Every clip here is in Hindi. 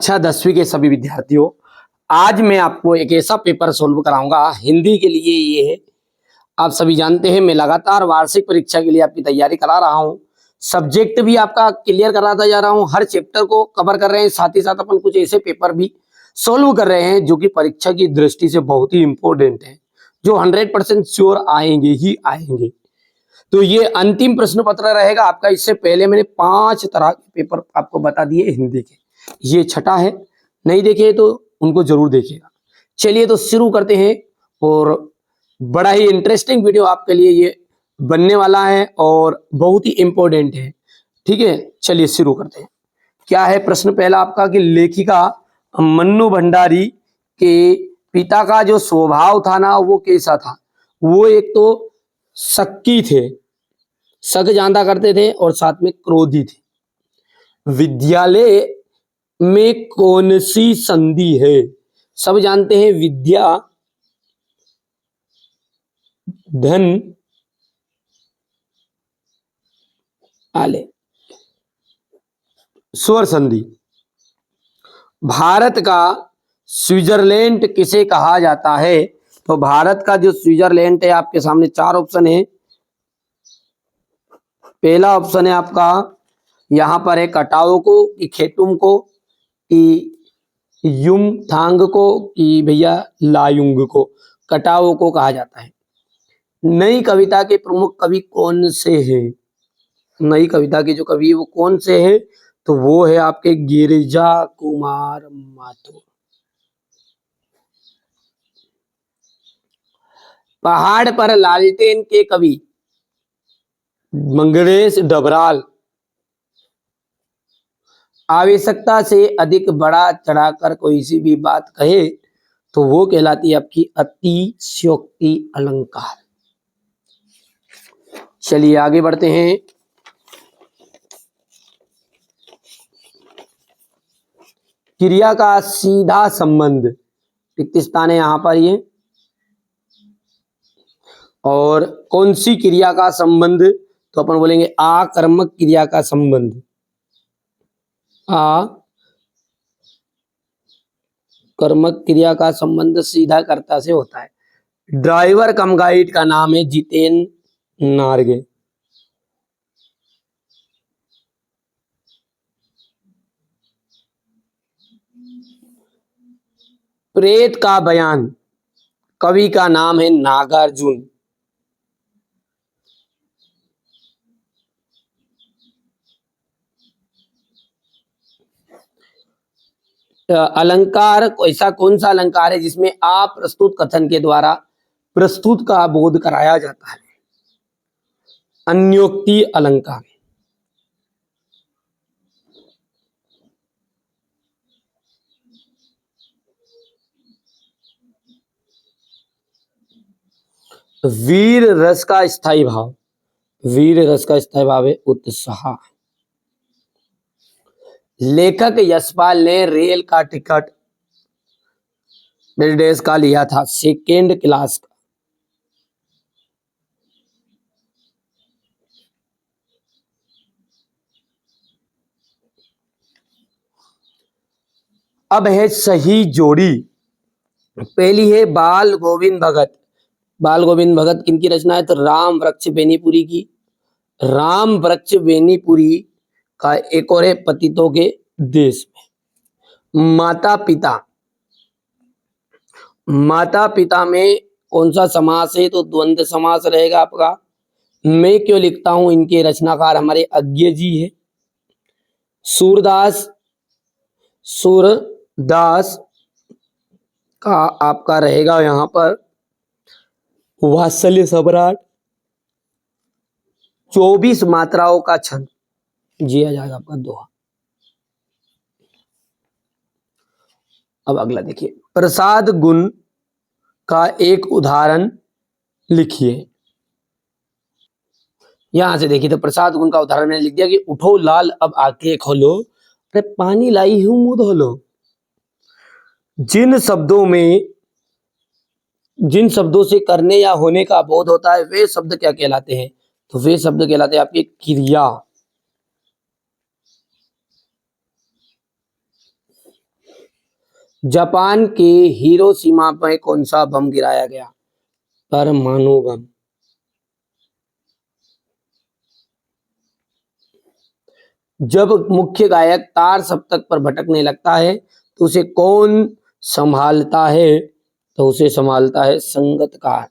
अच्छा 10वीं के सभी विद्यार्थियों, आज मैं आपको एक ऐसा पेपर सोल्व कराऊंगा हिंदी के लिए। ये है, आप सभी जानते हैं मैं लगातार वार्षिक परीक्षा के लिए आपकी तैयारी करा रहा हूं। सब्जेक्ट भी आपका क्लियर कराता जा रहा हूं, हर चैप्टर को कवर कर रहे हैं। साथ ही साथ अपन कुछ ऐसे पेपर भी सोल्व कर रहे हैं जो कि परीक्षा की दृष्टि से बहुत ही इंपॉर्टेंट है, जो 100% श्योर आएंगे ही आएंगे। तो ये अंतिम प्रश्न पत्र रहेगा आपका। इससे पहले मैंने 5 तरह के पेपर आपको बता दिए हिंदी के, ये छठा है। नहीं देखे तो उनको जरूर देखिएगा। चलिए तो शुरू करते हैं, और बड़ा ही इंटरेस्टिंग वीडियो आपके लिए ये बनने वाला है और बहुत ही इंपॉर्टेंट है। ठीक है, चलिए शुरू करते हैं। क्या है प्रश्न पहला आपका कि लेखिका मन्नू भंडारी के पिता का जो स्वभाव था ना, वो कैसा था? वो एक तो शक्की थे, शक ज्यादा करते थे, और साथ में क्रोधी थे। विद्यालय में कौन सी संधि है? सब जानते हैं विद्या धन आले, स्वर संधि। भारत का स्विट्जरलैंड किसे कहा जाता है? तो भारत का जो स्विट्जरलैंड है, आपके सामने 4 ऑप्शन है। पहला ऑप्शन है आपका, यहां पर है कटाओ को, कि खेतुम को, कि युम थांग को, कि भैया लायुंग को। कटाओ को कहा जाता है। नई कविता के प्रमुख कवि कौन से हैं? नई कविता के जो कवि है वो कौन से हैं? तो वो है आपके गिरिजा कुमार माथुर। पहाड़ पर लालटेन के कवि मंगलेश डबराल। आवश्यकता से अधिक बढ़ा चढ़ाकर कोई सी भी बात कहे तो वो कहलाती है आपकी अतिशयोक्ति अलंकार। चलिए आगे बढ़ते हैं। क्रिया का सीधा संबंध, रिक्त स्थान है यहां पर ये। और कौन सी क्रिया का संबंध? तो अपन बोलेंगे आकर्मक क्रिया का संबंध। कर्मक क्रिया का संबंध सीधा कर्ता से होता है। ड्राइवर कम गाइड का नाम है जितेन नार्गे। प्रेत का बयान, कवि का नाम है नागार्जुन। अलंकार, ऐसा कौन सा अलंकार है जिसमें आप प्रस्तुत कथन के द्वारा प्रस्तुत का बोध कराया जाता है? अन्योक्ति अलंकार। वीर रस का स्थायी भाव, वीर रस का स्थायी भाव है उत्साह। लेखक यशपाल ने रेल का टिकट डेढ़ का लिया था, सेकेंड क्लास का। अब है सही जोड़ी। पहली है बाल गोविंद भगत। बाल गोविंद भगत किनकी रचना है? तो राम वृक्ष बेनीपुरी की। राम वृक्ष बेनीपुरी का एक और है पतितों के देश में। माता पिता, माता पिता में कौन सा समास है? तो द्वंद्व समास रहेगा आपका। मैं क्यों लिखता हूं, इनके रचनाकार हमारे अज्ञे जी है। सूरदास, सूरदास का आपका रहेगा यहां पर वात्सल्य सम्राट। 24 मात्राओं का छंद, जिया जाएगा आपका दोहा। अब अगला देखिए, प्रसाद गुण का एक उदाहरण लिखिए। यहां से देखिए, तो प्रसाद गुण का उदाहरण मैंने लिख दिया कि उठो लाल अब आंखें खोलो, अरे पानी लाई हूं मुंह धो लो। जिन शब्दों में, जिन शब्दों से करने या होने का बोध होता है वे शब्द क्या कहलाते हैं? तो वे शब्द कहलाते हैं आपकी क्रिया। जापान के हिरोशिमा पर कौन सा बम गिराया गया? परमाणु बम। जब मुख्य गायक तार सप्तक पर भटकने लगता है तो उसे कौन संभालता है? तो उसे संभालता है संगतकार।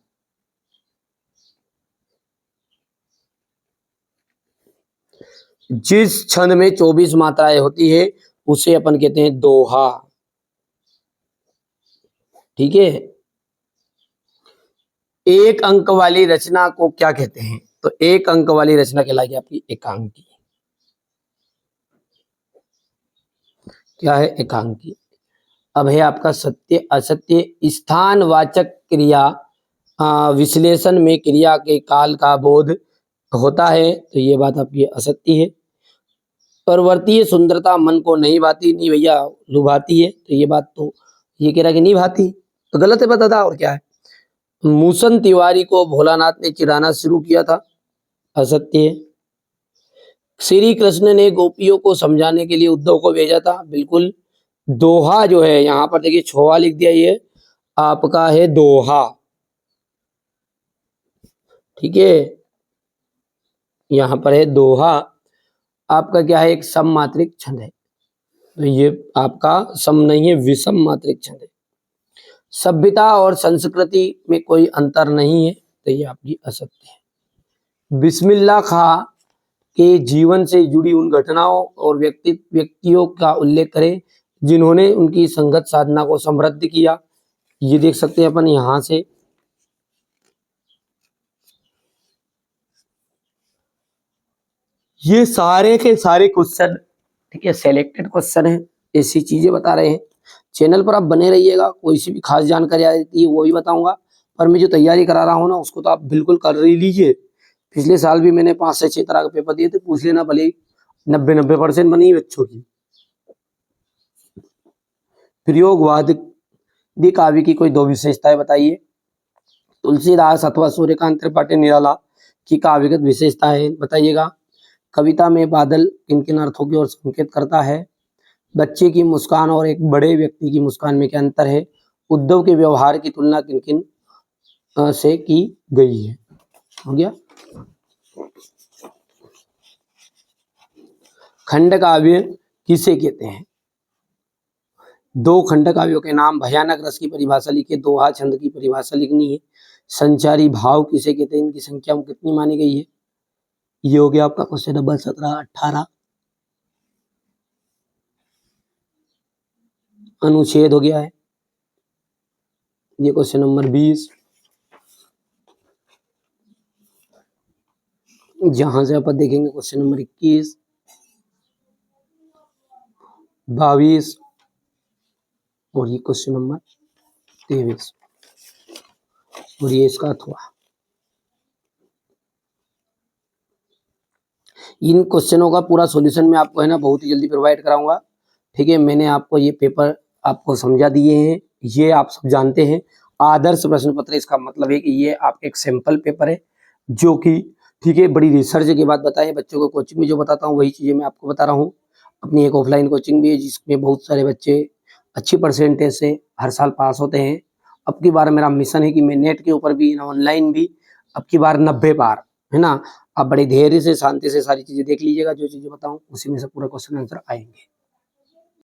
जिस छंद में 24 मात्राएं होती है उसे अपन कहते हैं दोहा। ठीक है। एक अंक वाली रचना को क्या कहते हैं? तो एक अंक वाली रचना कहलाएगी आपकी एकांकी। क्या है? एकांकी। अब है आपका सत्य असत्य। स्थानवाचक क्रिया विश्लेषण में क्रिया के काल का बोध होता है, तो ये बात आपकी असत्य है। परवर्तीय सुंदरता मन को नहीं भाती, नहीं भैया लुभाती है, तो ये बात तो ये कह रहा कि नहीं भाती, तो गलत है बता था। और क्या है? मूसन तिवारी को भोलानाथ ने चिढ़ाना शुरू किया था, असत्य है। श्री कृष्ण ने गोपियों को समझाने के लिए उद्धव को भेजा था, बिल्कुल। दोहा जो है यहाँ पर देखिए छोहा लिख दिया, ये आपका है दोहा। ठीक है, यहाँ पर है दोहा। आपका क्या है? एक सममात्रिक छंद है, तो ये आपका सम नहीं है, विषम मात्रिक छंद है। सभ्यता और संस्कृति में कोई अंतर नहीं है, तो ये आपकी असत्य है। बिस्मिल्लाह खां के जीवन से जुड़ी उन घटनाओं और व्यक्तियों का उल्लेख करें जिन्होंने उनकी संगत साधना को समृद्ध किया। ये देख सकते हैं अपन यहां से। ये सारे के सारे क्वेश्चन, ठीक है, सेलेक्टेड क्वेश्चन है, ऐसी चीजें बता रहे हैं। चैनल पर आप बने रहिएगा, कोई सी भी खास जानकारी आ जाती है वो भी बताऊंगा, पर मैं जो तैयारी करा रहा हूँ ना उसको तो आप बिल्कुल कर ही लीजिए। पिछले साल भी मैंने 5 से 6 तरह के पेपर दिए थे, पूछ लेना, भले 90% बनी बच्चों की। प्रयोगवाद काव्य की कोई 2 विशेषताएं बताइए। तुलसीदास अथवा सूर्यकांत त्रिपाठी निराला की काव्यगत विशेषताएं बताइएगा। कविता में बादल किन किन अर्थों की ओर संकेत करता है? बच्चे की मुस्कान और एक बड़े व्यक्ति की मुस्कान में क्या अंतर है? उद्धव के व्यवहार की तुलना किन किन से की गई है? हो गया। खंड काव्य किसे कहते हैं? 2 खंड काव्यों के नाम। भयानक रस की परिभाषा लिखिए। दोहा छंद की परिभाषा लिखनी है। संचारी भाव किसे कहते हैं? इनकी संख्या कितनी मानी गई है? ये हो गया आपका क्वेश्चन नंबर 17, 18। अनुच्छेद हो गया है ये क्वेश्चन नंबर 20। जहां से अपन देखेंगे क्वेश्चन नंबर 21, 22 और ये क्वेश्चन नंबर 23 और ये इसका अथवा। इन क्वेश्चनों का पूरा सॉल्यूशन मैं आपको है ना बहुत ही जल्दी प्रोवाइड कराऊंगा। ठीक है, मैंने आपको ये पेपर आपको समझा दिए हैं, ये आप सब जानते हैं। आदर्श प्रश्न पत्र इसका मतलब है कि ये आप एक सैंपल पेपर है जो कि ठीक है बड़ी रिसर्च के बाद बताए। बच्चों को कोचिंग में जो बताता हूँ वही चीजें मैं आपको बता रहा हूँ। अपनी एक ऑफलाइन कोचिंग भी है जिसमें बहुत सारे बच्चे अच्छी परसेंटेज से हर साल पास होते हैं। अब की बार मेरा मिशन है कि मैं नेट के ऊपर भी ऑनलाइन भी अब की बार 90 पार, है ना। आप बड़े धैर्य से शांति से सारी चीजें देख लीजिएगा, जो चीजें बताऊं उसी में से पूरा क्वेश्चन आंसर आएंगे।